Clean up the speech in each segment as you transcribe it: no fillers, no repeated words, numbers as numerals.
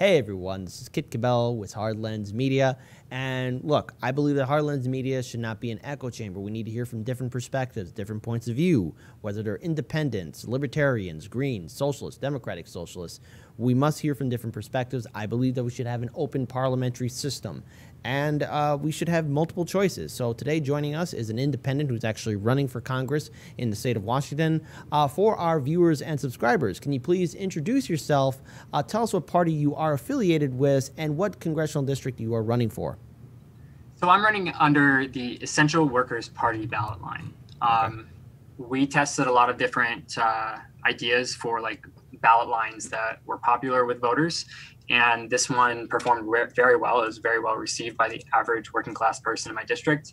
Hey everyone, this is Kit Cabell with Hard Lens Media. And look, I believe that Hard Lens Media should not be an echo chamber. We need to hear from different perspectives, different points of view, whether they're independents, libertarians, greens, socialists, democratic socialists. We must hear from different perspectives. I believe that we should have an open parliamentary system. And we should have multiple choices. So today joining us is an independent who's actually running for Congress in the state of Washington. For our viewers and subscribers, can you please introduce yourself, tell us what party you are affiliated with, and what congressional district you are running for? So I'm running under the Essential Workers Party ballot line. We tested a lot of different ideas for like ballot lines that were popular with voters. And this one performed very well. It was very well received by the average working class person in my district.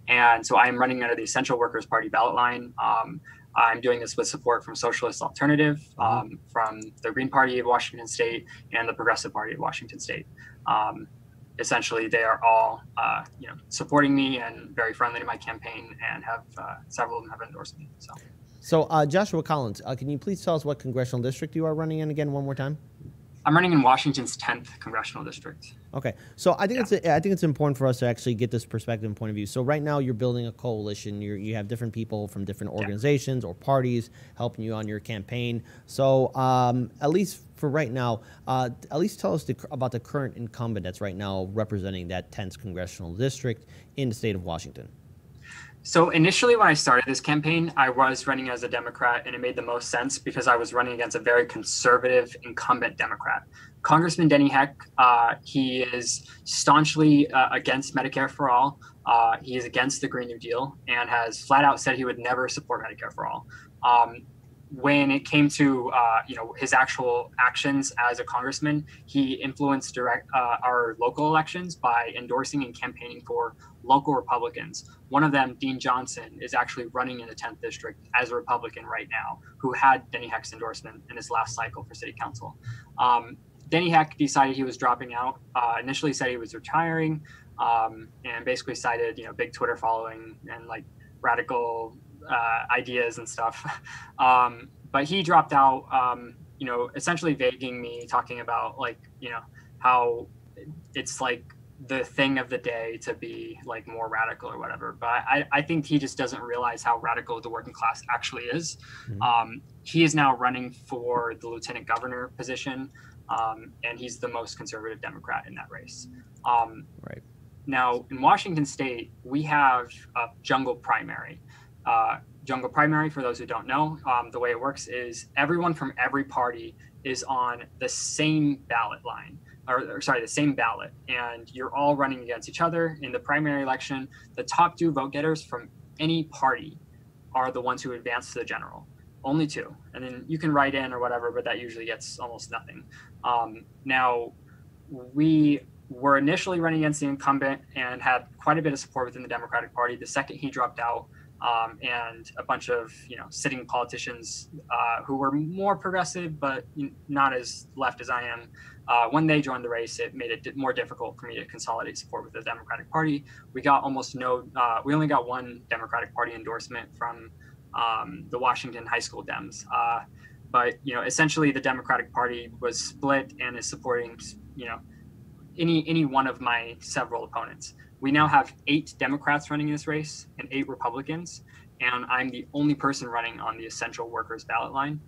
And so I am running under the Essential Workers Party ballot line. I'm doing this with support from Socialist Alternative, from the Green Party of Washington State, and the Progressive Party of Washington State. Essentially, they are all supporting me and very friendly to my campaign, and have several of them have endorsed me. So Joshua Collins, can you please tell us what congressional district you are running in again one more time? I'm running in Washington's 10th congressional district. Okay, so I think it's important for us to actually get this perspective and point of view. So right now you're building a coalition. You have different people from different organizations or parties helping you on your campaign. So at least for right now, at least tell us about the current incumbent that's right now representing that 10th congressional district in the state of Washington. So initially, when I started this campaign, I was running as a Democrat, and it made the most sense because I was running against a very conservative incumbent Democrat. Congressman Denny Heck, he is staunchly against Medicare for all. He is against the Green New Deal and has flat out said he would never support Medicare for all. When it came to his actual actions as a congressman, he influenced our local elections by endorsing and campaigning for local Republicans. One of them, Dean Johnson, is actually running in the 10th district as a Republican right now, who had Denny Heck's endorsement in his last cycle for city council. Denny Heck decided he was dropping out. Initially said he was retiring, and basically cited big Twitter following and like radical ideas and stuff. But he dropped out, essentially vaguing me, talking about how it's like the thing of the day to be like more radical or whatever. But I think he just doesn't realize how radical the working class actually is. Mm-hmm. He is now running for the lieutenant governor position, and he's the most conservative Democrat in that race. Right. Now, in Washington State, we have a jungle primary. Jungle primary, for those who don't know, the way it works is everyone from every party is on the same ballot line, the same ballot, and you're all running against each other in the primary election. The top two vote getters from any party are the ones who advance to the general. Only two, and then you can write in or whatever, but that usually gets almost nothing. Now, we were initially running against the incumbent and had quite a bit of support within the Democratic Party. The second he dropped out, and a bunch of sitting politicians who were more progressive but not as left as I am, when they joined the race, it made it more difficult for me to consolidate support with the Democratic Party. We got we only got one Democratic Party endorsement from the Washington high school Dems. But essentially the Democratic Party was split and is supporting any one of my several opponents. We now have 8 Democrats running in this race and 8 Republicans, and I'm the only person running on the Essential Workers ballot line.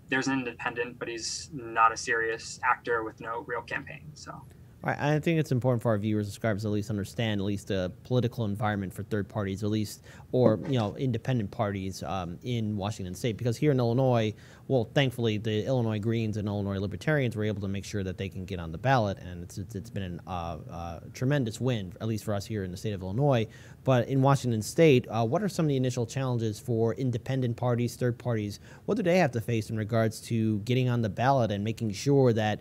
There's an independent, but he's not a serious actor with no real campaign. So. All right, I think it's important for our viewers and subscribers to at least understand at least the political environment for third parties, at least, or independent parties in Washington State. Because here in Illinois, well, thankfully, the Illinois Greens and Illinois Libertarians were able to make sure that they can get on the ballot, and it's been a tremendous win, at least for us here in the state of Illinois. But in Washington State, what are some of the initial challenges for independent parties, third parties? What do they have to face in regards to getting on the ballot and making sure that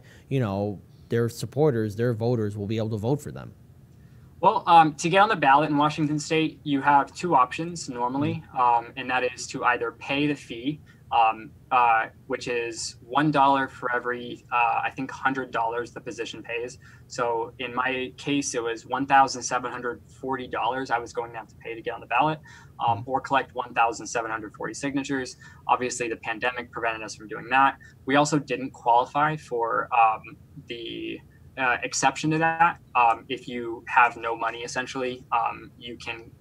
their supporters, their voters will be able to vote for them? Well, to get on the ballot in Washington State, you have 2 options normally, and that is to either pay the fee which is $1 for every, I think, $100 the position pays. So in my case, it was $1,740 I was going to have to pay to get on the ballot, or collect 1,740 signatures. Obviously, the pandemic prevented us from doing that. We also didn't qualify for the exception to that. If you have no money, essentially, you can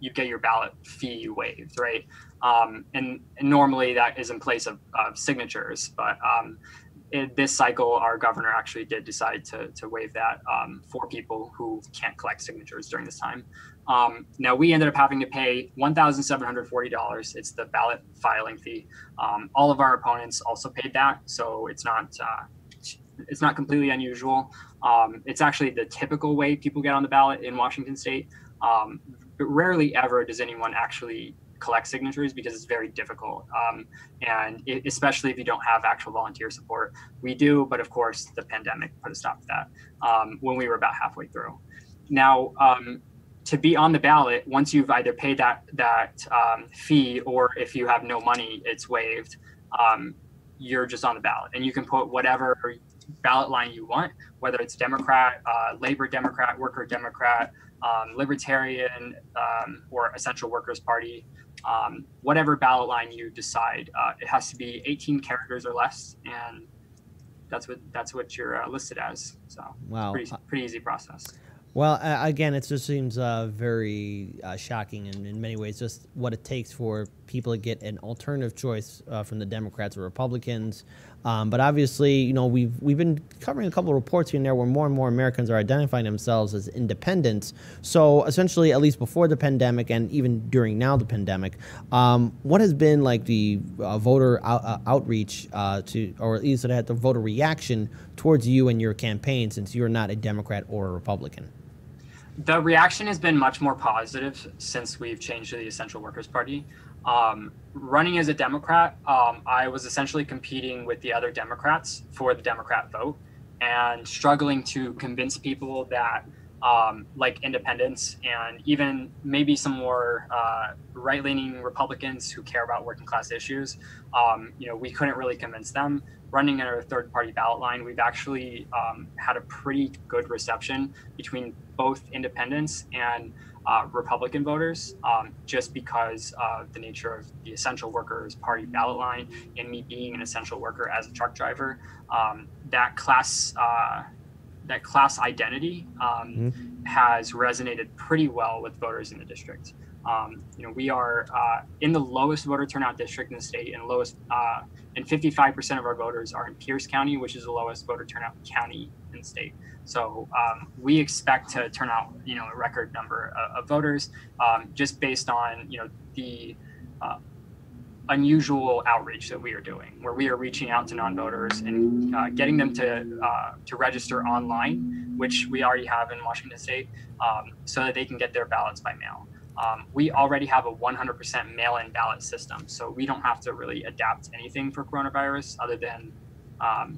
you get your ballot fee waived, right? And normally that is in place of signatures, but in this cycle, our governor actually did decide to waive that for people who can't collect signatures during this time. Now we ended up having to pay $1,740. It's the ballot filing fee. All of our opponents also paid that, so it's not completely unusual. It's actually the typical way people get on the ballot in Washington State. But rarely ever does anyone actually collect signatures because it's very difficult. Especially if you don't have actual volunteer support. We do, but of course the pandemic put a stop to that when we were about halfway through. Now, to be on the ballot, once you've either paid that fee, or if you have no money, it's waived, you're just on the ballot. And you can put whatever ballot line you want, whether it's Democrat, Labor Democrat, Worker Democrat, Libertarian, or Essential Workers Party, whatever ballot line you decide. It has to be 18 characters or less, and that's what you're listed as. So wow, pretty easy process. Well, again, it just seems very shocking, and in many ways, just what it takes for people to get an alternative choice from the Democrats or Republicans. But obviously, you know, we've been covering a couple of reports here and there where more and more Americans are identifying themselves as independents. So essentially, at least before the pandemic and even during now the pandemic, what has been like the voter outreach to, or at least the voter reaction towards you and your campaign, since you're not a Democrat or a Republican? The reaction has been much more positive since we've changed to the Essential Workers Party. Running as a Democrat, I was essentially competing with the other Democrats for the Democrat vote and struggling to convince people that like independents and even maybe some more right-leaning Republicans who care about working class issues, you know, we couldn't really convince them. Running in our third-party ballot line, we've actually had a pretty good reception between both independents and Republican voters, just because of the nature of the Essential Workers Party ballot line and me being an essential worker as a truck driver. That class identity has resonated pretty well with voters in the district. You know, we are in the lowest voter turnout district in the state, and lowest, and 55% of our voters are in Pierce County, which is the lowest voter turnout county in the state. So we expect to turn out, you know, a record number of voters, just based on, you know, the unusual outreach that we are doing, where we are reaching out to non-voters and getting them to register online, which we already have in Washington State, so that they can get their ballots by mail. We already have a 100% mail-in ballot system, so we don't have to really adapt anything for coronavirus other than,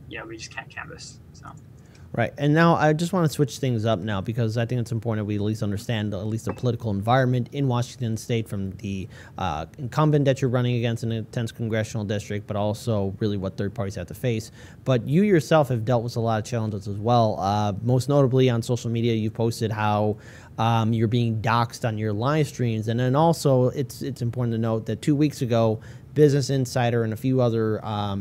you know, we just can't canvass. So. Right. And now I just want to switch things up now, because I think it's important that we at least understand at least the political environment in Washington State, from the incumbent that you're running against in a intense congressional district, but also really what third parties have to face. But you yourself have dealt with a lot of challenges as well. Most notably on social media, you posted how you're being doxxed on your live streams. And then also it's important to note that 2 weeks ago, Business Insider and a few other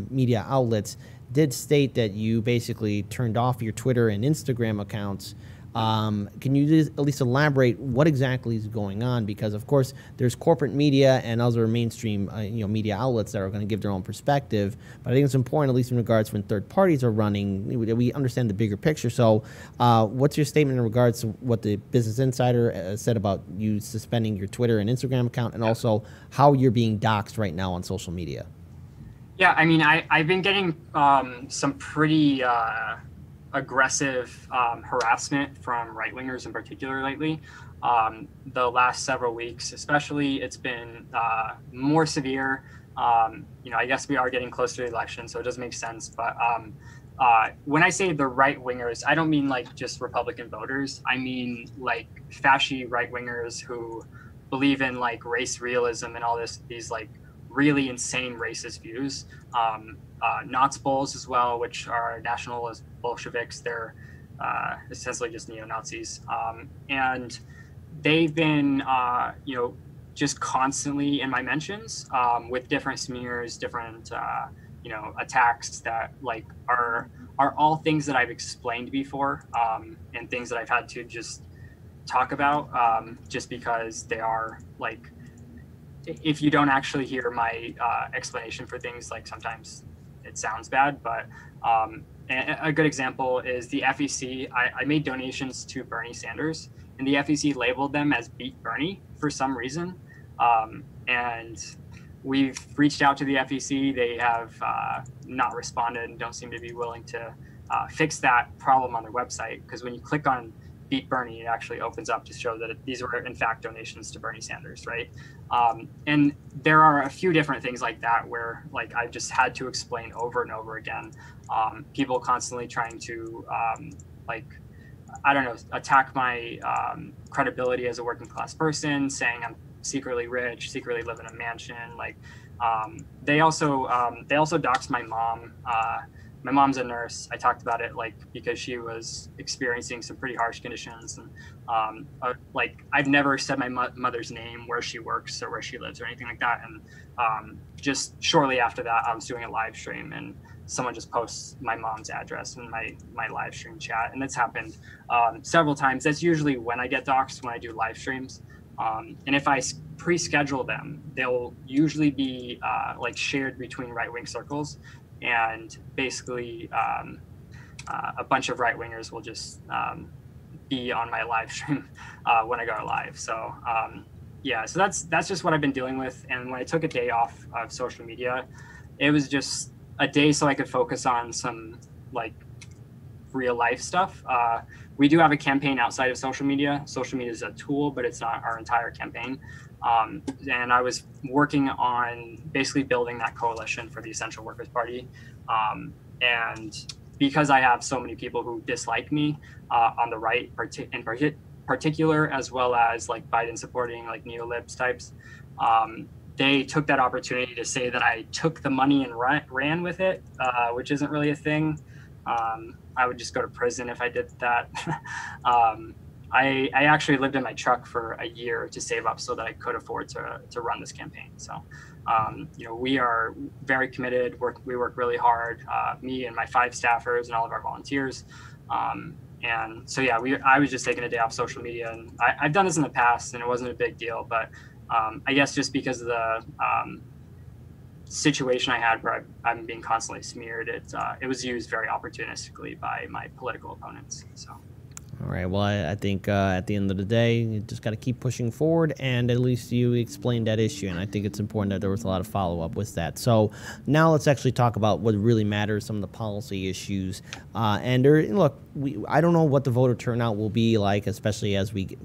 media outlets did state that you basically turned off your Twitter and Instagram accounts. Can you just at least elaborate what exactly is going on? Because of course there's corporate media and other mainstream you know, media outlets that are going to give their own perspective, but I think it's important, at least in regards when third parties are running, we understand the bigger picture. So what's your statement in regards to what the Business Insider said about you suspending your Twitter and Instagram account, and also how you're being doxxed right now on social media? Yeah, I mean, I've been getting some pretty aggressive harassment from right-wingers in particular lately. The last several weeks, especially, it's been more severe. You know, I guess we are getting close to the election, so it does make sense. But when I say the right-wingers, I don't mean like just Republican voters. I mean like fashy right-wingers who believe in like race realism and all these like really insane racist views. Nazis as well, which are nationalist Bolsheviks. They're essentially just neo-Nazis. And they've been, just constantly in my mentions with different smears, different, attacks that like are all things that I've explained before, and things that I've had to just talk about, just because they are like, if you don't actually hear my explanation for things, like sometimes it sounds bad, but a good example is the FEC. I made donations to Bernie Sanders, and the FEC labeled them as Beat Bernie for some reason. And we've reached out to the FEC. They have not responded and don't seem to be willing to fix that problem on their website, because when you click on Beat Bernie, it actually opens up to show that these were in fact donations to Bernie Sanders, right? And there are a few different things like that where like I've just had to explain over and over again. People constantly trying to attack my credibility as a working class person, saying I'm secretly rich, secretly live in a mansion. Like they also doxed my mom. My mom's a nurse. I talked about it because she was experiencing some pretty harsh conditions, and I've never said my mother's name, where she works or where she lives or anything like that. And just shortly after that, I was doing a live stream, and someone just posts my mom's address in my live stream chat, and that's happened several times. That's usually when I get doxed, when I do live streams. And if I pre-schedule them, they'll usually be shared between right-wing circles. And basically, a bunch of right-wingers will just be on my live stream when I go live. So so that's just what I've been dealing with. And when I took a day off of social media, it was just a day so I could focus on some real life stuff. We do have a campaign outside of social media. Social media is a tool, but it's not our entire campaign. And I was working on basically building that coalition for the Essential Workers Party. And because I have so many people who dislike me on the right in particular, as well as Biden supporting neolibs types, they took that opportunity to say that I took the money and ran with it, which isn't really a thing. I would just go to prison if I did that. I actually lived in my truck for a year to save up so that I could afford to run this campaign. So, we are very committed. We work really hard, me and my 5 staffers and all of our volunteers. And so, I was just taking a day off social media, and I've done this in the past and it wasn't a big deal, but I guess just because of the situation I had where I'm being constantly smeared, it was used very opportunistically by my political opponents. So. All right. Well, I think at the end of the day, you just got to keep pushing forward, and at least you explained that issue, and I think it's important that there was a lot of follow-up with that. So now let's actually talk about what really matters, some of the policy issues. I don't know what the voter turnout will be like, especially as we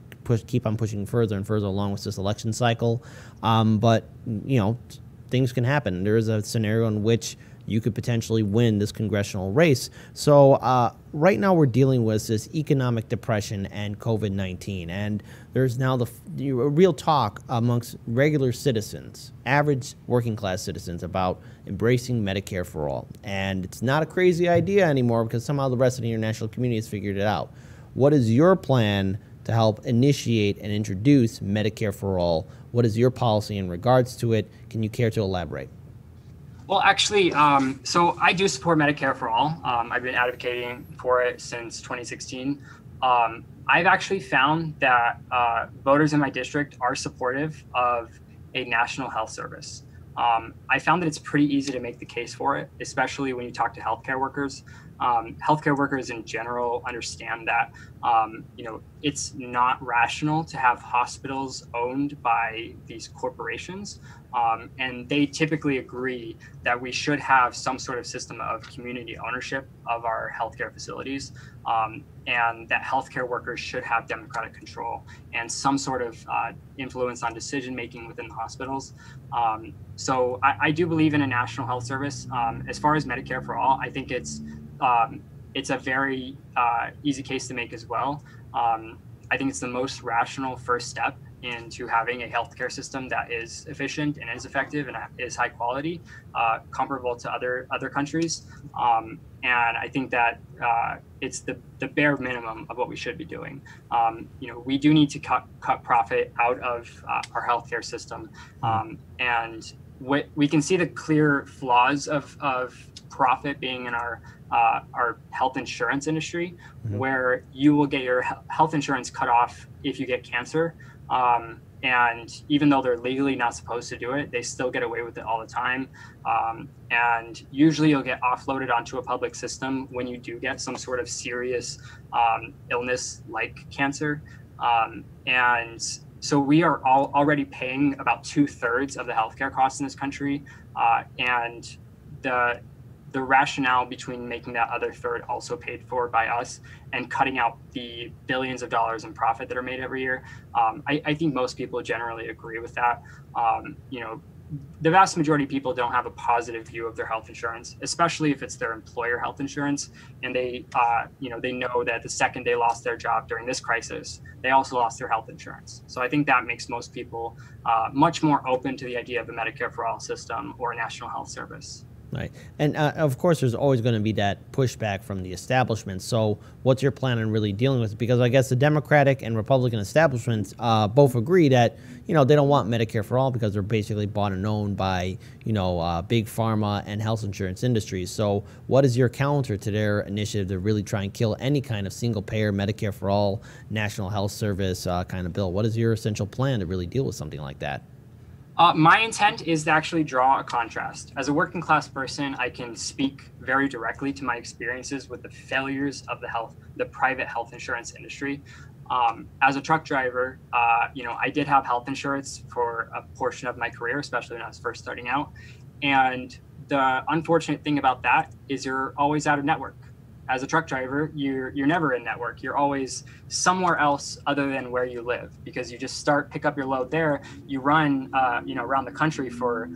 keep on pushing further and further along with this election cycle. But, things can happen. There is a scenario in which you could potentially win this congressional race. So right now we're dealing with this economic depression and COVID-19, and there's now a real talk amongst regular citizens, average working class citizens, about embracing Medicare for all. And it's not a crazy idea anymore because somehow the rest of the international community has figured it out. What is your plan to help initiate and introduce Medicare for all? What is your policy in regards to it? Can you care to elaborate? Well, actually, so I do support Medicare for all. I've been advocating for it since 2016. I've actually found that voters in my district are supportive of a national health service. I found that it's pretty easy to make the case for it, especially when you talk to healthcare workers. Healthcare workers in general understand that, it's not rational to have hospitals owned by these corporations. And they typically agree that we should have some sort of system of community ownership of our healthcare facilities, and that healthcare workers should have democratic control and some sort of influence on decision making within the hospitals. So I do believe in a national health service. As far as Medicare for all, I think it's a very easy case to make as well. I think it's the most rational first step into having a healthcare system that is efficient and is effective and is high quality, comparable to other countries. And I think that it's the bare minimum of what we should be doing. We do need to cut profit out of our healthcare system, and we can see the clear flaws of profit being in our health insurance industry, where you will get your health insurance cut off if you get cancer. And even though they're legally not supposed to do it, they still get away with it all the time. And usually you'll get offloaded onto a public system when you do get some sort of serious illness like cancer. And so we are already paying about 2/3 of the healthcare costs in this country. And the rationale between making that other third also paid for by us and cutting out the billions of dollars in profit that are made every year, I think most people generally agree with that. The vast majority of people don't have a positive view of their health insurance, especially if it's their employer health insurance, and they know that the second they lost their job during this crisis, they also lost their health insurance. So I think that makes most people much more open to the idea of a Medicare for all system or a national health service. Right. And of course, there's always going to be that pushback from the establishment. So what's your plan on really dealing with it? Because I guess the Democratic and Republican establishments both agree that, they don't want Medicare for all because they're basically bought and owned by, big pharma and health insurance industries. So what is your counter to their initiative to really try and kill any kind of single payer Medicare for all national health service kind of bill? What is your essential plan to really deal with something like that? My intent is to actually draw a contrast. As a working class person, I can speak very directly to my experiences with the failures of the private health insurance industry. As a truck driver, I did have health insurance for a portion of my career, especially when I was first starting out. And the unfortunate thing about that is you're always out of network. As a truck driver, you're never in network. You're always somewhere else other than where you live, because you just pick up your load there. You run, around the country for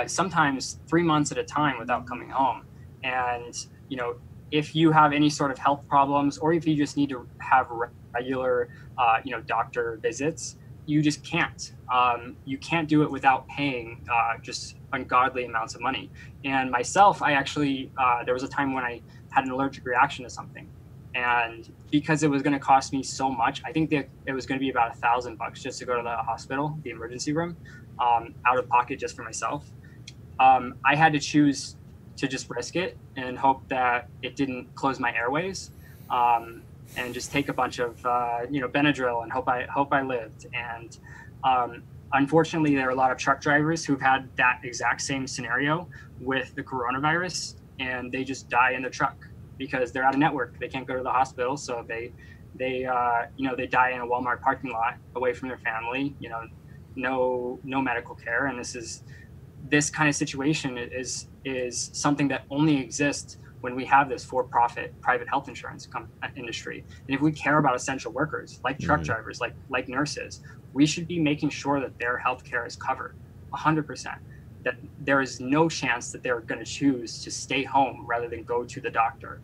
sometimes 3 months at a time without coming home. And, if you have any sort of health problems, or if you just need to have regular, doctor visits, you just can't. You can't do it without paying just ungodly amounts of money. And myself, I actually, there was a time when I had an allergic reaction to something, and because it was going to cost me so much, I think that it was going to be about $1,000 just to go to the hospital, the emergency room, out of pocket just for myself. I had to choose to just risk it and hope that it didn't close my airways, and just take a bunch of Benadryl and hope I lived. And unfortunately, there are a lot of truck drivers who've had that exact same scenario with the coronavirus, and they just die in the truck because they're out of network. They can't go to the hospital, so they die in a Walmart parking lot away from their family. No medical care, and this kind of situation is something that only exists when we have this for-profit private health insurance industry. And if we care about essential workers like truck drivers, like nurses, we should be making sure that their health care is covered 100%. That there is no chance that they're going to choose to stay home rather than go to the doctor.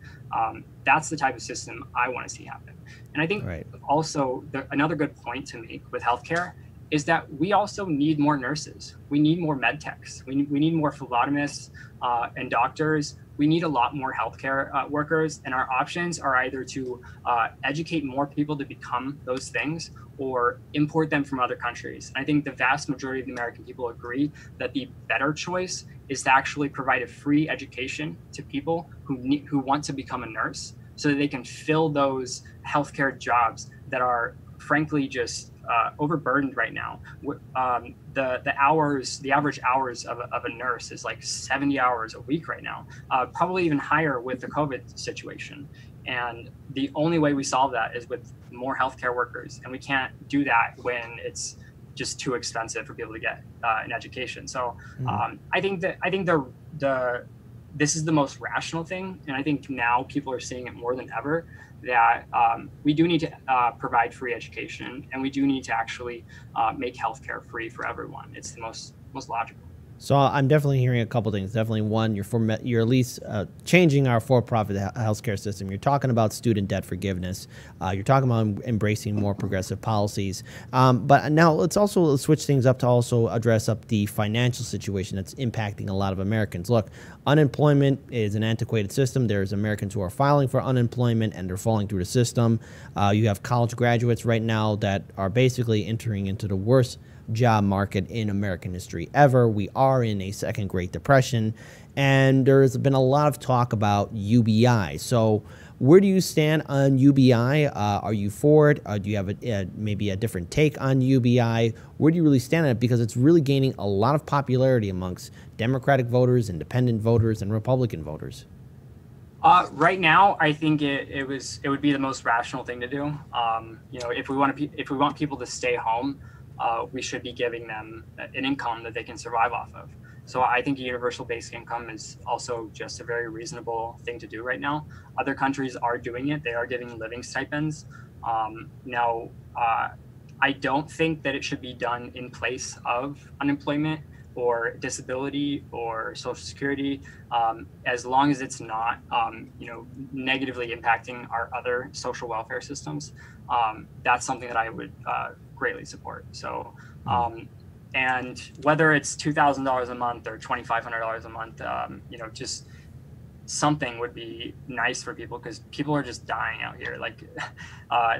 That's the type of system I want to see happen. And I think also another good point to make with healthcare is that we also need more nurses. We need more med techs. We need more phlebotomists and doctors. We need a lot more healthcare workers, and our options are either to educate more people to become those things or import them from other countries. And I think the vast majority of the American people agree that the better choice is to actually provide a free education to people who want to become a nurse, so that they can fill those healthcare jobs that are frankly just overburdened right now. The average hours of a nurse is like 70 hours a week right now, probably even higher with the COVID situation. And the only way we solve that is with more healthcare workers, and we can't do that when it's just too expensive for people to get an education. So I think this is the most rational thing, and I think now people are seeing it more than ever, that we do need to provide free education, and we do need to actually make healthcare free for everyone. It's the most logical. So I'm definitely hearing a couple things. Definitely one, you're at least changing our for-profit healthcare system. You're talking about student debt forgiveness. You're talking about embracing more progressive policies. But now let's switch things up to also address up the financial situation that's impacting a lot of Americans. Look, unemployment is an antiquated system. There's Americans who are filing for unemployment and they're falling through the system. You have college graduates right now that are basically entering into the worst job market in American history ever. We are in a second Great Depression, and there's been a lot of talk about UBI. So where do you stand on UBI? Are you for it? Do you have maybe a different take on UBI? Where do you really stand on it? Because it's really gaining a lot of popularity amongst Democratic voters, independent voters, and Republican voters. Right now, I think it would be the most rational thing to do. If we want people to stay home, we should be giving them an income that they can survive off of. So I think a universal basic income is also just a very reasonable thing to do right now. Other countries are doing it. They are giving living stipends. I don't think that it should be done in place of unemployment or disability or Social Security, as long as it's not, negatively impacting our other social welfare systems. That's something that I would greatly support. So, and whether it's $2,000 a month or $2,500 a month, just something would be nice for people, because people are just dying out here. Like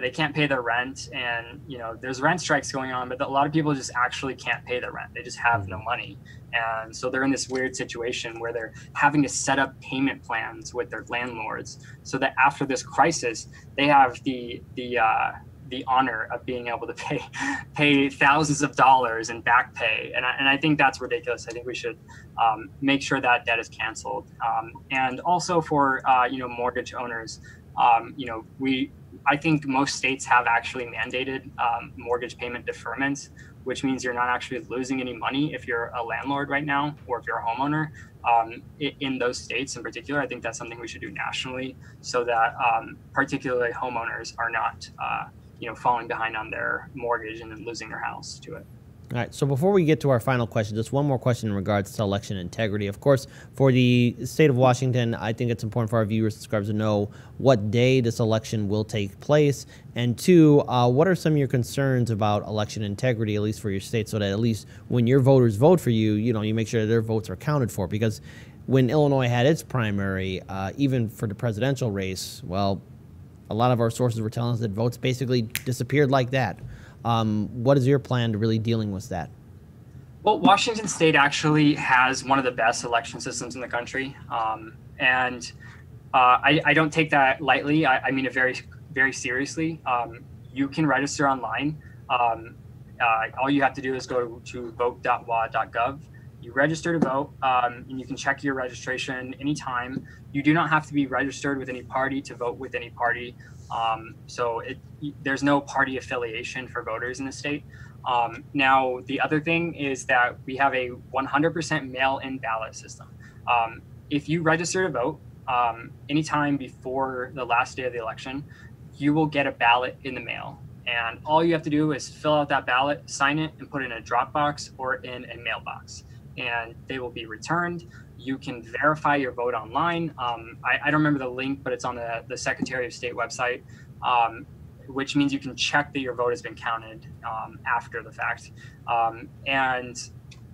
they can't pay their rent, and there's rent strikes going on, but a lot of people just actually can't pay their rent. They just have no money, and so they're in this weird situation where they're having to set up payment plans with their landlords so that after this crisis they have the honor of being able to pay thousands of dollars in back pay. And I think that's ridiculous. I think we should make sure that debt is canceled. And also for, mortgage owners, I think most states have actually mandated mortgage payment deferments, which means you're not actually losing any money if you're a landlord right now, or if you're a homeowner. In those states in particular, I think that's something we should do nationally, so that particularly homeowners are not falling behind on their mortgage and then losing their house to it. All right, so before we get to our final question, just one more question in regards to election integrity. Of course, for the state of Washington, I think it's important for our viewers and subscribers to know what day this election will take place. And two, what are some of your concerns about election integrity, at least for your state, so that at least when your voters vote for you, you make sure that their votes are accounted for? Because when Illinois had its primary, even for the presidential race, well, a lot of our sources were telling us that votes basically disappeared like that. What is your plan to really dealing with that? Well, Washington State actually has one of the best election systems in the country. And I don't take that lightly. I mean it very, very seriously. You can register online. All you have to do is go to vote.wa.gov. You register to vote, and you can check your registration anytime. You do not have to be registered with any party to vote with any party. So there's no party affiliation for voters in the state. Now, the other thing is that we have a 100% mail-in ballot system. If you register to vote anytime before the last day of the election, you will get a ballot in the mail. And all you have to do is fill out that ballot, sign it, and put it in a drop box or in a mailbox. And they will be returned. You can verify your vote online. I don't remember the link, but it's on the Secretary of State website, which means you can check that your vote has been counted after the fact. And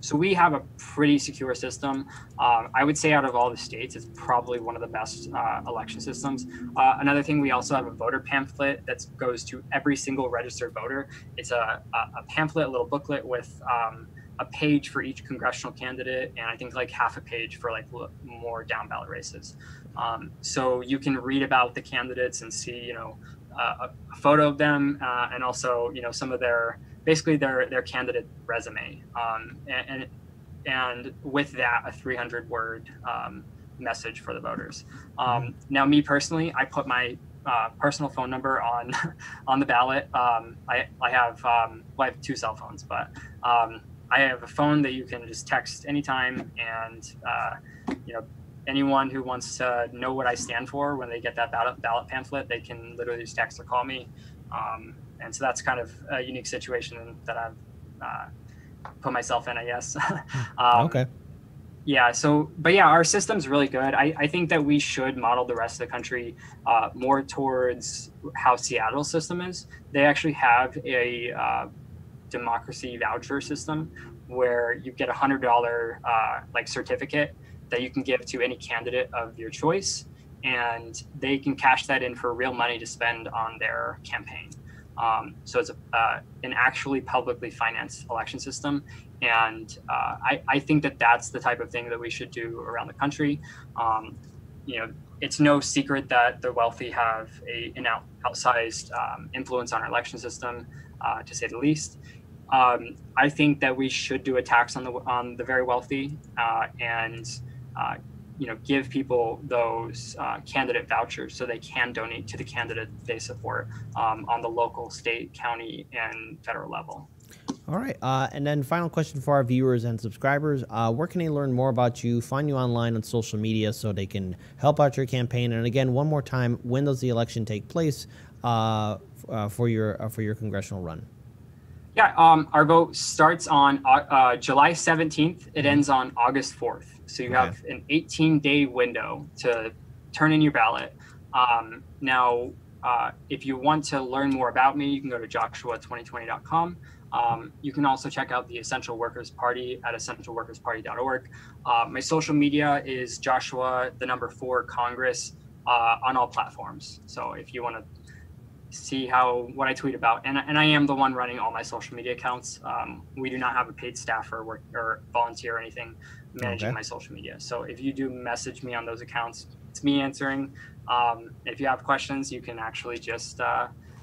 so we have a pretty secure system. I would say out of all the states, it's probably one of the best election systems. Another thing, we also have a voter pamphlet that goes to every single registered voter. It's a pamphlet, a little booklet with a page for each congressional candidate, and I think like half a page for like more down ballot races. So you can read about the candidates and see, a photo of them, and also, some of basically their candidate resume. And with that, a 300-word message for the voters. Now, me personally, I put my personal phone number on the ballot. I have two cell phones, but I have a phone that you can just text anytime, and anyone who wants to know what I stand for when they get that ballot pamphlet, they can literally just text or call me. And so that's kind of a unique situation that I've put myself in, I guess. Okay. Yeah. So, but yeah, our system's really good. I think that we should model the rest of the country more towards how Seattle's system is. They actually have a democracy voucher system where you get $100 like certificate that you can give to any candidate of your choice, and they can cash that in for real money to spend on their campaign. So it's an actually publicly financed election system. And I think that that's the type of thing that we should do around the country. You know, it's no secret that the wealthy have an outsized influence on our election system, to say the least. I think that we should do a tax on the very wealthy, and you know, give people those candidate vouchers so they can donate to the candidate they support on the local, state, county, and federal level. All right. And then final question for our viewers and subscribers. Where can they learn more about you, find you online on social media so they can help out your campaign? And again, one more time, when does the election take place for your congressional run? Yeah, our vote starts on July 17th. It ends on August 4th. So you have an 18-day window to turn in your ballot. Now, if you want to learn more about me, you can go to joshua2020.com. You can also check out the Essential Workers Party at essentialworkersparty.org. My social media is Joshua4 Congress on all platforms. So if you want to see what I tweet about, and I am the one running all my social media accounts. We do not have a paid staff or volunteer or anything managing my social media. So if you do message me on those accounts, it's me answering. If you have questions, you can actually just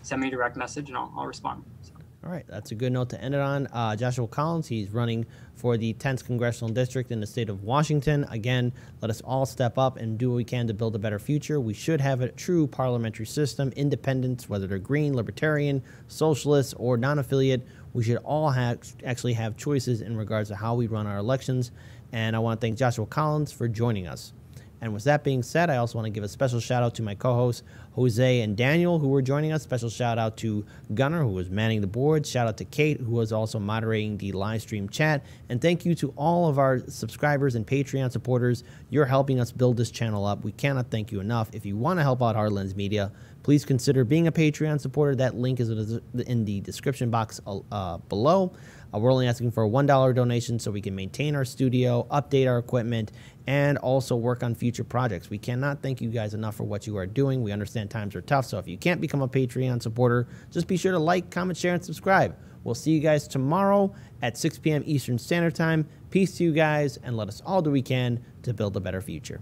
send me a direct message and I'll respond. So. All right, that's a good note to end it on. Joshua Collins, he's running for the 10th Congressional District in the state of Washington. Again, let us all step up and do what we can to build a better future. We should have a true parliamentary system, independents, whether they're green, libertarian, socialist, or non-affiliate. We should all actually have choices in regards to how we run our elections. And I want to thank Joshua Collins for joining us. And with that being said, I also want to give a special shout out to my co-hosts, Jose and Daniel, who were joining us. Special shout out to Gunnar, who was manning the board. Shout out to Kate, who was also moderating the live stream chat. And thank you to all of our subscribers and Patreon supporters. You're helping us build this channel up. We cannot thank you enough. If you want to help out Heartlands Media, please consider being a Patreon supporter. That link is in the description box below. We're only asking for a $1 donation so we can maintain our studio, update our equipment, and also work on future projects. We cannot thank you guys enough for what you are doing. We understand times are tough, so if you can't become a Patreon supporter, just be sure to like, comment, share, and subscribe. We'll see you guys tomorrow at 6 p.m. Eastern Standard Time. Peace to you guys, and let us all do what we can to build a better future.